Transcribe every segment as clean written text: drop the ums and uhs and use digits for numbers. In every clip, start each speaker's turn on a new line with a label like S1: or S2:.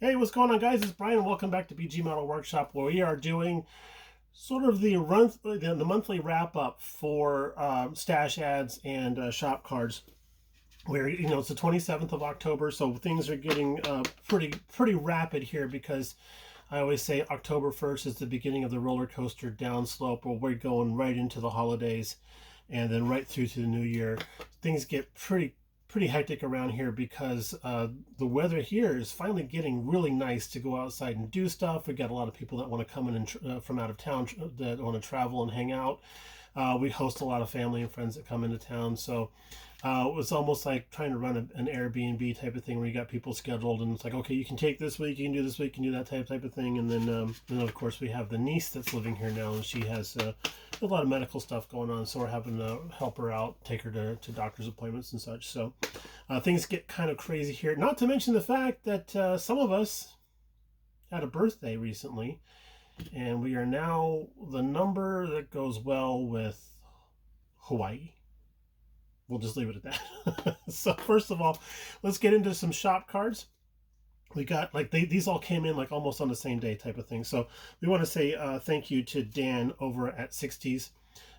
S1: Hey, what's going on, guys? It's Brian. Welcome back to BG Model Workshop, where we are doing sort of the monthly wrap up for stash ads and shop cards. Where it's the 27th of October, so things are getting pretty rapid here because I always say October 1st is the beginning of the roller coaster downslope, where we're going right into the holidays and then right through to the new year. Things get pretty hectic around here because the weather here is finally getting really nice to go outside and do stuff. We've got a lot of people that want to come in and from out of town that want to travel and hang out. We host a lot of family and friends that come into town, so it's almost like trying to run an Airbnb type of thing where you got people scheduled and it's like, okay, you can take this week, you can do this week, you can do that type of thing. And then of course we have the niece that's living here now, and she has a lot of medical stuff going on, so we're having to help her out, take her to doctor's appointments and such. So things get kind of crazy here, not to mention the fact that some of us had a birthday recently, and we are now the number that goes well with Hawaii. We'll just leave it at that. So first of all, let's get into some shop cards. We got these all came in like almost on the same day type of thing. So we want to say thank you to Dan over at 60s.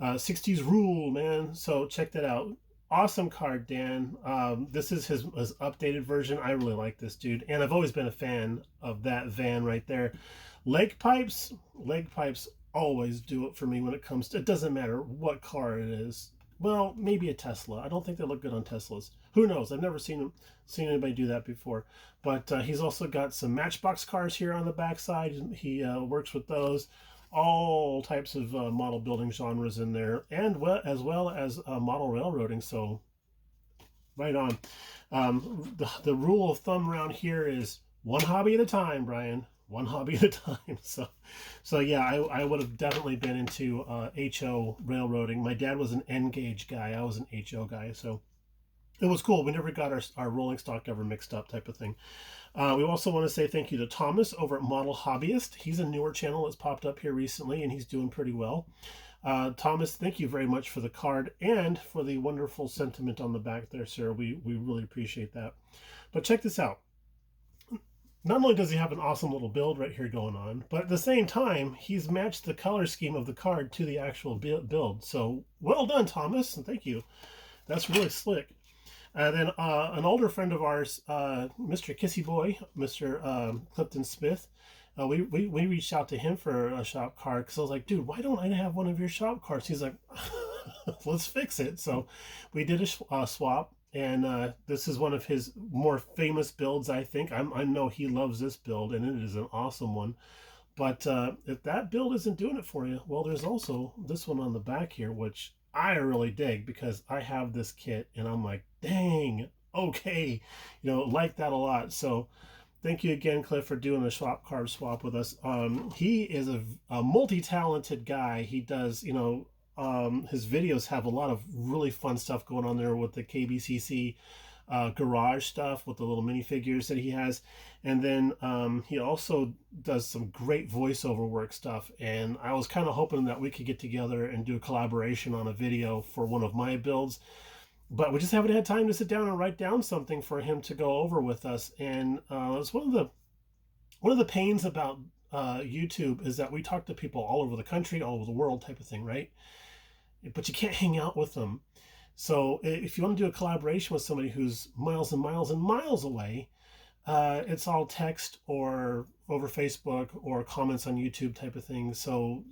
S1: 60s rule, man. So check that out. Awesome card, Dan. This is his updated version. I really like this dude, and I've always been a fan of that van right there. Leg pipes always do it for me when it comes to, it doesn't matter what car it is. Well, maybe a Tesla. I don't think they look good on Teslas. Who knows? I've never seen anybody do that before. But he's also got some Matchbox cars here on the backside. He works with those. All types of model building genres in there, and as well as model railroading. So, right on. The rule of thumb around here is one hobby at a time, Brian. One hobby at a time. So yeah, I would have definitely been into HO railroading. My dad was an N gauge guy. I was an HO guy. So it was cool. We never got our rolling stock ever mixed up type of thing. We also want to say thank you to Thomas over at Model Hobbyist. He's a newer channel that's popped up here recently, and he's doing pretty well. Thomas, thank you very much for the card and for the wonderful sentiment on the back there, sir. We really appreciate that. But check this out. Not only does he have an awesome little build right here going on, but at the same time, he's matched the color scheme of the card to the actual build. So well done, Thomas, and thank you. That's really slick. And then an older friend of ours, Mr. Kissy Boy, Mr. Clifton Smith, we reached out to him for a shop card because I was like, dude, why don't I have one of your shop cards? He's like, let's fix it. So we did a swap. And this is one of his more famous builds, I think. I know he loves this build, and it is an awesome one. But if that build isn't doing it for you, well, there's also this one on the back here, which I really dig because I have this kit, and I'm like, dang, okay, like that a lot. So thank you again, Cliff, for doing a shop card swap with us. He is a multi-talented guy. He does, his videos have a lot of really fun stuff going on there with the KBCC garage stuff with the little minifigures that he has. And then he also does some great voiceover work stuff. And I was kind of hoping that we could get together and do a collaboration on a video for one of my builds. But we just haven't had time to sit down and write down something for him to go over with us. And it's one of the pains about YouTube is that we talk to people all over the country, all over the world type of thing, right? But you can't hang out with them. So if you want to do a collaboration with somebody who's miles and miles and miles away, it's all text or over Facebook or comments on YouTube type of thing. So,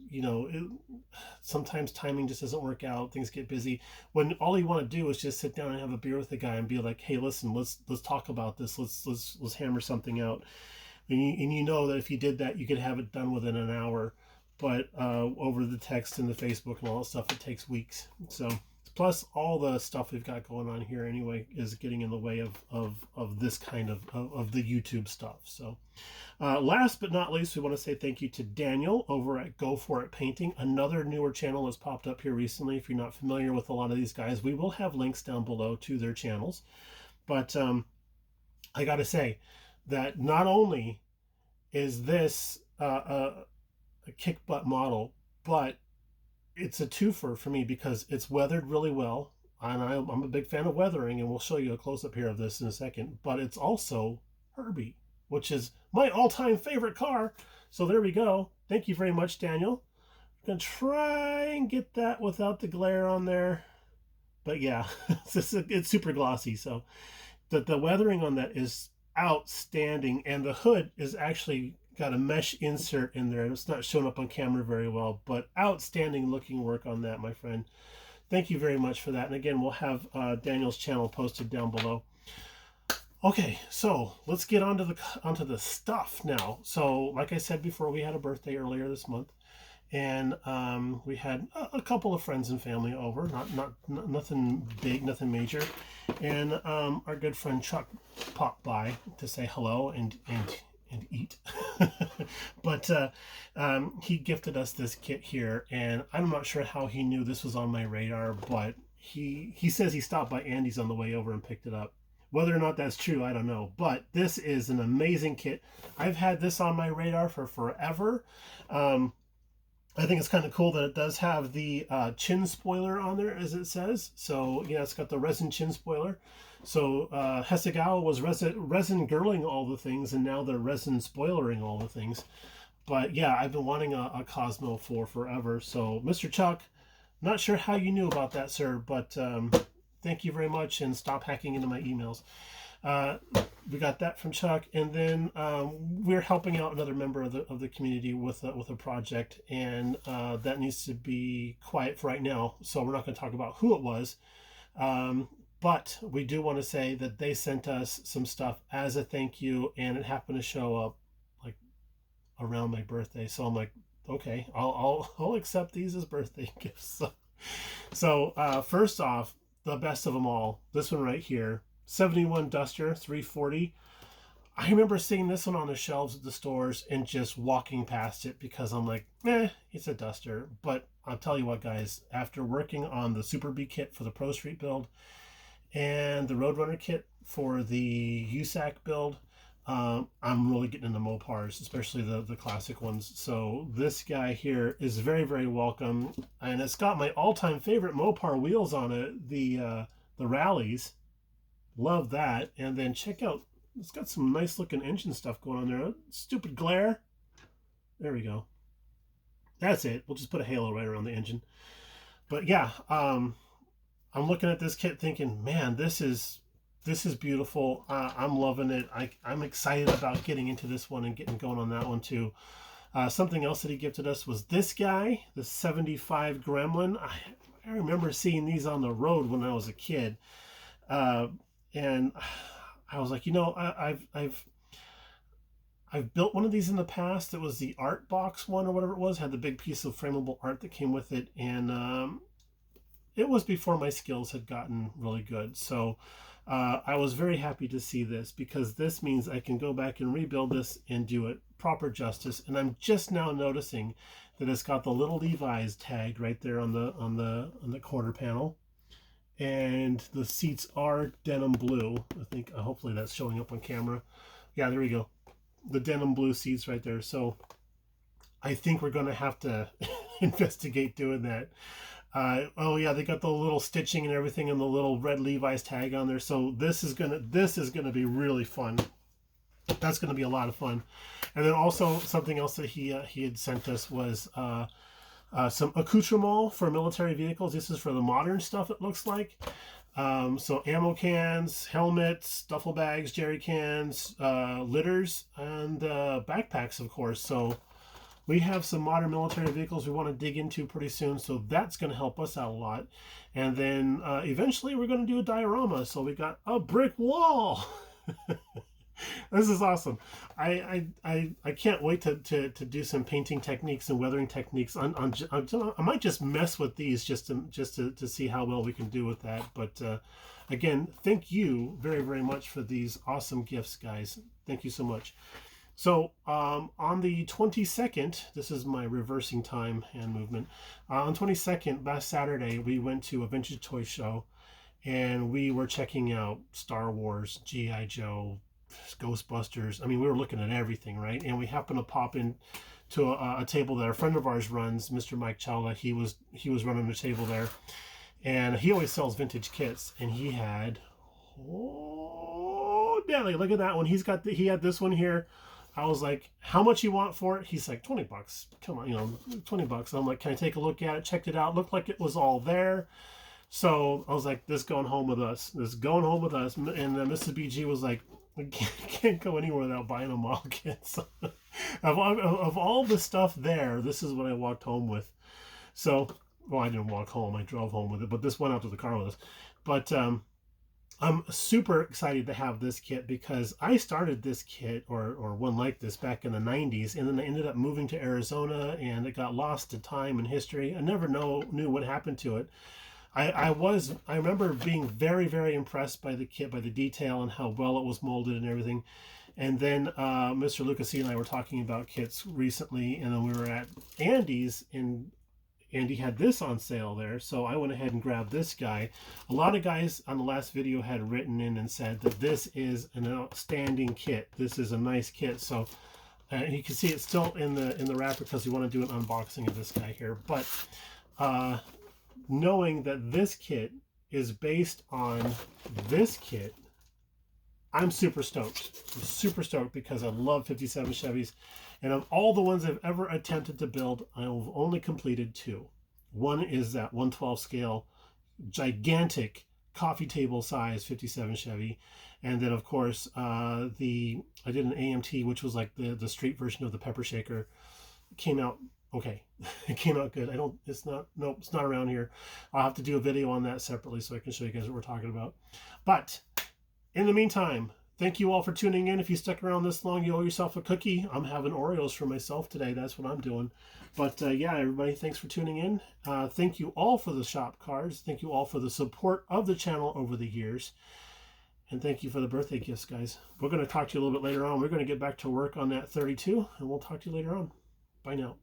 S1: sometimes timing just doesn't work out. Things get busy. When all you want to do is just sit down and have a beer with the guy and be like, hey, listen, let's talk about this. Let's hammer something out. And you know that if you did that, you could have it done within an hour. But over the text and the Facebook and all that stuff, it takes weeks. So plus all the stuff we've got going on here anyway is getting in the way of this kind of the YouTube stuff. So last but not least, we want to say thank you to Daniel over at Go For It Painting, another newer channel that's popped up here recently. If you're not familiar with a lot of these guys, we will have links down below to their channels. But I got to say that not only is this a kick butt model, but it's a twofer for me because it's weathered really well, and I'm a big fan of weathering, and we'll show you a close-up here of this in a second. But it's also Herbie, which is my all-time favorite car. So there we go. Thank you very much, Daniel. I'm going to try and get that without the glare on there. But yeah, it's super glossy. So the weathering on that is outstanding. And the hood is actually got a mesh insert in there. It's not showing up on camera very well, but outstanding looking work on that, my friend. Thank you very much for that. And again, we'll have Daniel's channel posted down below. Okay, so let's get onto the stuff now. So like I said before, we had a birthday earlier this month, and we had a couple of friends and family over. Nothing big, nothing major. And our good friend Chuck popped by to say hello and eat. But he gifted us this kit here, and I'm not sure how he knew this was on my radar, but he says he stopped by Andy's on the way over and picked it up. Whether or not that's true, I don't know, but this is an amazing kit. I've had this on my radar for forever. I think it's kind of cool that it does have the chin spoiler on there, as it says. So yeah, it's got the resin chin spoiler. So Hasegawa was resin girling all the things, and now they're resin spoilering all the things. But yeah, I've been wanting a Cosmo for forever. So Mr. Chuck, not sure how you knew about that, sir, but thank you very much, and stop hacking into my emails. We got that from Chuck, and then we're helping out another member of the community with a project, and that needs to be quiet for right now. So we're not going to talk about who it was, but we do want to say that they sent us some stuff as a thank you, and it happened to show up like around my birthday. So I'm like, okay, I'll accept these as birthday gifts. So first off, the best of them all, this one right here. 71 Duster 340. I remember seeing this one on the shelves at the stores and just walking past it because I'm like, it's a Duster. But I'll tell you what, guys, after working on the Super B kit for the Pro Street build and the Roadrunner kit for the USAC build, I'm really getting into Mopars, especially the classic ones. So this guy here is very, very welcome, and it's got my all-time favorite Mopar wheels on it, the Rallies. Love that. And then check out, it's got some nice looking engine stuff going on there. Stupid glare. There we go. That's it. We'll just put a halo right around the engine. But yeah, I'm looking at this kit thinking, man, this is beautiful. I'm loving it. I'm excited about getting into this one and getting going on that one too. Something else that he gifted us was this guy, the 75 Gremlin. I remember seeing these on the road when I was a kid. And I was like, you know, I've built one of these in the past. It was the art box one or whatever it was, had the big piece of frameable art that came with it. And it was before my skills had gotten really good. So I was very happy to see this, because this means I can go back and rebuild this and do it proper justice. And I'm just now noticing that it's got the little Levi's tagged right there on the quarter panel. And the seats are denim blue. I think hopefully that's showing up on camera. Yeah, there we go. The denim blue seats right there. So I think we're going to have to investigate doing that. Oh yeah, they got the little stitching and everything and the little red Levi's tag on there. So this is gonna be really fun. That's gonna be a lot of fun. And then also something else that he had sent us was some accoutrement for military vehicles. This is for the modern stuff, it looks like. So ammo cans, helmets, duffel bags, jerry cans, litters, and backpacks, of course. So we have some modern military vehicles we want to dig into pretty soon, so that's going to help us out a lot. And then eventually we're going to do a diorama. So we got a brick wall. This is awesome. I can't wait to do some painting techniques and weathering techniques. I might just mess with these just to see how well we can do with that. But again, thank you very, very much for these awesome gifts, guys. Thank you so much. So on the 22nd, this is my reversing time hand movement. On 22nd, last Saturday, we went to a vintage toy show, and we were checking out Star Wars, G.I. Joe, Ghostbusters. I mean, we were looking at everything, right? And we happened to pop in to a table that a friend of ours runs, Mr. Mike Chawla. He was running the table there, and he always sells vintage kits. And he had, oh, Nelly, look at that one. He had this one here. I was like, how much you want for it? He's like, 20 bucks. Come on, you know, 20 bucks. I'm like, can I take a look at it? Checked it out. Looked like it was all there. So I was like, this going home with us. This going home with us. And Mrs. BG was like, we can't go anywhere without buying a model kit. So, of all the stuff there, this is what I walked home with. So, well, I didn't walk home. I drove home with it. But this went out to the car with us. But I'm super excited to have this kit because I started this kit or one like this back in the 90s, and then I ended up moving to Arizona and it got lost to time and history. I never knew what happened to it. I remember being very, very impressed by the kit, by the detail and how well it was molded and everything. And then Mr. Lucasi and I were talking about kits recently, and then we were at Andy's, and Andy had this on sale there, so I went ahead and grabbed this guy. A lot of guys on the last video had written in and said that this is an outstanding kit. This is a nice kit. So you can see it's still in the wrapper because we want to do an unboxing of this guy here. But knowing that this kit is based on this kit, I'm super stoked. I'm super stoked because I love 57 Chevys. And of all the ones I've ever attempted to build, I've only completed 2. One is that 1/12 scale, gigantic coffee table size 57 Chevy. And then, of course, I did an AMT, which was like the street version of the Pepper Shaker. It came out okay. It came out good. It's not around here. I'll have to do a video on that separately so I can show you guys what we're talking about. But in the meantime, thank you all for tuning in. If you stuck around this long, you owe yourself a cookie. I'm having Oreos for myself today. That's what I'm doing. But yeah, everybody, thanks for tuning in. Thank you all for the shop cards. Thank you all for the support of the channel over the years. And thank you for the birthday gifts, guys. We're going to talk to you a little bit later on. We're going to get back to work on that 32, and we'll talk to you later on. Bye now.